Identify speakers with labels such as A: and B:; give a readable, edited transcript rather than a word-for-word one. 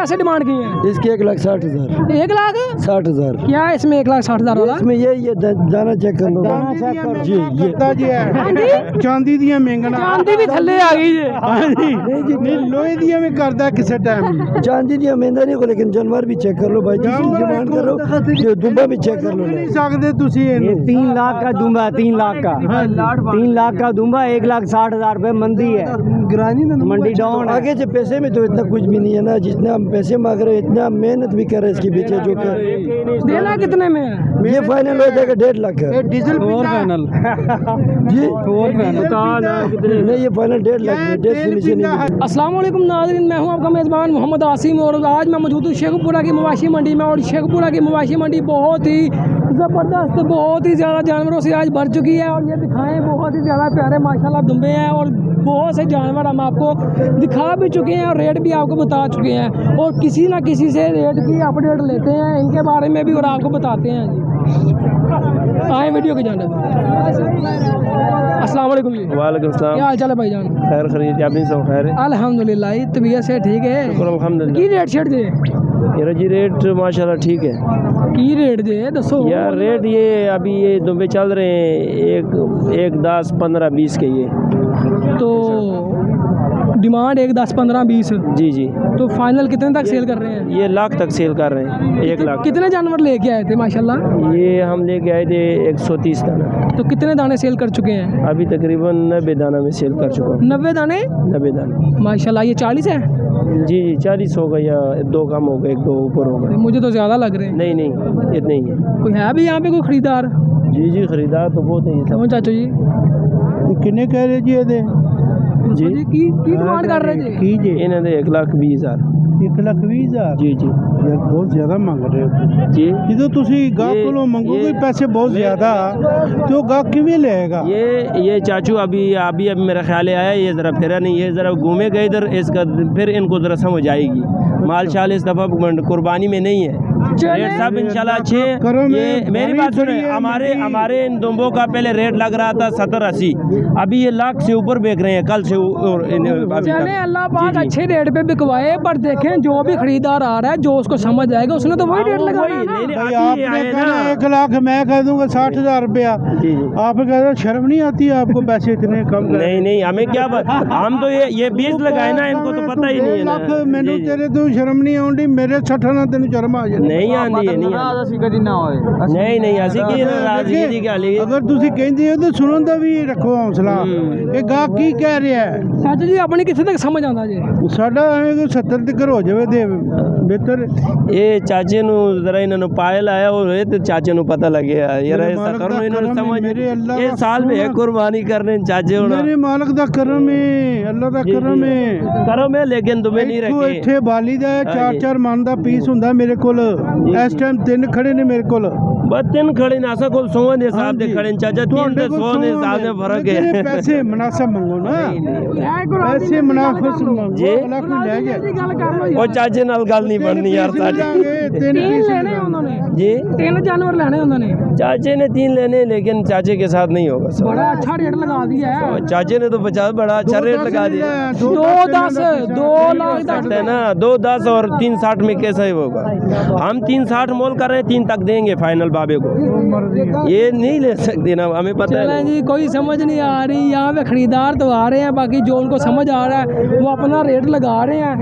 A: पैसे डिमांड किए हैं?
B: इसके 1,60,000।
A: 1,60,000?
B: 60,000।
A: क्या है इसमें 1,60,000 वाला?
B: इसमें ये दाना चेक कर लो जी। ये
C: चांदी दियां मेंगना
A: चांदी भी थल्ले आ गई है।
C: नहीं लोहे दियां में करदा किसे टाइम
B: चांदी दिया मेहंदा नहीं को, लेकिन जानवर भी चेक कर लो भाई, जिसकी डिमांड करो ये दुम्बा भी चेक कर लो।
C: नहीं सकदे तुसी
D: ये 3 लाख का दूंबा, 3 लाख का 3 लाख का दूंबा, 1,60,000 रुपए मंदी है, मंडी डाउन है।
B: आगे से पैसे में तो इतना कुछ भी नहीं है ना, जितना हम पैसे मांग रहे हैं इतना मेहनत भी कर रहे हैं इसके पीछे। जो कर
A: देना कितने में है?
B: ये फाइनल हो जाएगा 1.5 लाख का
C: डीजल फाइनल
B: जी। नहीं ये फाइनल 1.5 लाख में, 1.5 से नीचे नहीं।
A: अस्सलाम वालेकुम नाज़रीन, मैं हूं आपका मेज़बान मोहम्मद आसिम और आज मैं मौजूद हूँ शेखपुरा की मवाशी मंडी में। और शेखपुरा की मवाशी मंडी बहुत ही ज़बरदस्त, बहुत ही ज़्यादा जानवरों से आज भर चुकी है। और ये दिखाएं बहुत ही ज़्यादा प्यारे माशाल्लाह दुम्बे हैं और बहुत से जानवर हम आपको दिखा भी चुके हैं और रेट भी आपको बता चुके हैं। और किसी ना किसी से रेट की अपडेट लेते हैं इनके बारे में भी और आपको बताते हैं जी। आए वीडियो की जानब। अस्सलाम वालेकुम जी।
E: वालेकुम सलाम।
A: क्या हाल चाल है भाईजान?
E: खैर खरीद अपनी सब खैर है
A: अल्हम्दुलिल्लाह, तबीयत से ठीक है?
E: अल्हम्दुलिल्लाह।
A: की रेट छेड़ दे?
E: यार जी रेट माशाल्लाह ठीक है।
A: की रेट दे दसो
E: यार रेट ये अभी ये दुम्बे चल रहे हैं 1, 10, 15, 20 के ये।
A: तो डिमांड 1, 10, 15, 20।
E: जी जी।
A: तो फाइनल कितने तक सेल कर रहे हैं?
E: ये लाख तक सेल कर रहे हैं, 1 लाख।
A: कितने जानवर लेके आए थे माशाल्लाह?
E: ये हम लेके आए थे 130 दाना।
A: तो कितने दाने सेल कर चुके हैं?
E: अभी तकरीबन 90 दाना में सेल कर चुका हूँ।
A: 90 दाने
E: 90 दाना
A: माशाल्लाह। ये 40 है?
E: जी जी 40 हो गया या 2 कम हो गए, 1, 2 ऊपर हो गए।
A: मुझे तो ज़्यादा लग रहे हैं।
E: नहीं नहीं इतने ही है।
A: कोई है भी यहाँ पे कोई खरीदार?
E: जी जी खरीदार तो बहुत है
A: समझ चाचू जी
C: किन्ने कह रहे जी ये
A: जी की डिमांड कर रहे थे?
C: की जी
E: इन्हें 1,20,000।
C: 1,20,000
E: जी जी
C: यार बहुत ज्यादा मांग रहे हो
E: जी।
C: ਜਦੋਂ ਤੁਸੀਂ ਗਾਹਕ ਕੋਲੋਂ ਮੰਗੋਗੇ पैसे बहुत ज्यादा तो गाहक किਵੇਂ लेगा?
E: ये चाचू अभी मेरा ख्याल आया, ये ज़रा फिरा नहीं, ये ज़रा घूमेगा इधर, इसका फिर इनको ज़रा समझ आएगी। माल शाल इस दफ़ा कुर्बानी में नहीं है। रेट सब इंशाल्लाह अच्छे। ये मेरी बात सुने, हमारे इन दुम्बों का पहले रेट लग रहा था 70-80, अभी ये लाख से ऊपर बेच रहे हैं कल से।
A: चले अल्लाह पाक अच्छे रेट पे बिकवाए, पर देखें जो भी खरीदार आ रहा है जो उसको समझ आएगा उसने तो वही रेट लगाना है ना।
C: आपने कहना 1 लाख, मैं कह दूंगा 60,000 रुपया। आप कह रहे शर्म नहीं आती है आपको पैसे इतने कम?
E: नहीं हमें क्या हम तो ये 20 लगाए ना, इनको तो पता ही नहीं है ना।
C: मैंने तेरे तो शर्म नहीं आउंदी, मेरे 60 ना तेन शर्म आ जाए।
E: नहीं आंदी है, नहीं ਅਸੀਂ ਕੀ ਨਾਰਾਜ਼ਗੀ ਦੀ ਗੱਲ ਹੈ।
C: अगर ਤੁਸੀਂ ਕਹਿੰਦੇ ਹੋ ਤਾਂ ਸੁਣਨ ਦਾ ਵੀ ਰੱਖੋ ਹੌਸਲਾ। ਇਹ ਗਾਹਕ ਕੀ ਕਹਿ ਰਿਹਾ ਹੈ?
A: चाचू जी अपनी कितने तक समझ आंदा जी?
C: ਸਾਡਾ ਐਵੇਂ ਕੋਈ 70 ਤੱਕ ਹੋ ਜਾਵੇ ਤੇ ਬਿਹਤਰ।
E: ਇਹ ਚਾਚੇ ਨੂੰ ਜ਼ਰਾ ਇਹਨਾਂ ਨੂੰ ਪਾਇਲ ਆਇਆ ਹੋਏ ਤੇ ਚਾਚੇ ਨੂੰ ਪਤਾ ਲੱਗਿਆ ਯਾਰ ऐसा करो, ਇਹਨਾਂ ਨੂੰ समझ ਇਹ साल में है कुर्बानी करने चाचे होना।
C: मेरे मालिक दा करम है, अल्लाह दा करम है।
E: करम है लेकिन तुम्हें नहीं रखे।
C: ਇੱਥੇ ਬਾਲੀ ਦਾ 4-4 ਮਨ ਦਾ ਪੀਸ ਹੁੰਦਾ ਮੇਰੇ ਕੋਲ। ਇਸ ਟਾਈਮ 3 ਖੜੇ ਨੇ ਮੇਰੇ ਕੋਲ।
E: बस 3 खड़े ना सको 100 ਦੇ ਹਿਸਾਬ ਦੇ ਖੜੇ ਚਾਚਾ, 3 ਤੇ 100 ਦੇ ਹਿਸਾਬ ਦੇ ਫਰਕ है।
C: पैसे मुनासिब मंगो ना, पैसे मुनासिब मंगो।
E: जी
C: अल्लाह को ले जाए
E: ਉਹ ਚਾਚੇ ਨਾਲ ਗੱਲ ਨਹੀਂ ਬਣਨੀ यार साडी।
A: 3 लेने उन्होंने
E: जी
A: 3 जानवर लेने उन्होंने।
E: चाचे ने 3 लेने, लेकिन चाचे के साथ नहीं होगा सब।
A: बड़ा अच्छा रेट लगा दिया है
E: चाचे ने तो बड़ा अच्छा रेट लगा दिया।
A: 2,10 2 लाख तक
E: है ना, 2,10 और 3,60 में कैसा ही होगा? हम 3,60 मोल कर रहे हैं, 3 तक देंगे फाइनल बाबे को। ये नहीं ले सकते ना, हमें पता है
A: जी। कोई समझ नहीं आ रही यहाँ पे, खरीदार तो आ रहे हैं, बाकी जो उनको समझ आ रहा है वो अपना रेट लगा रहे हैं।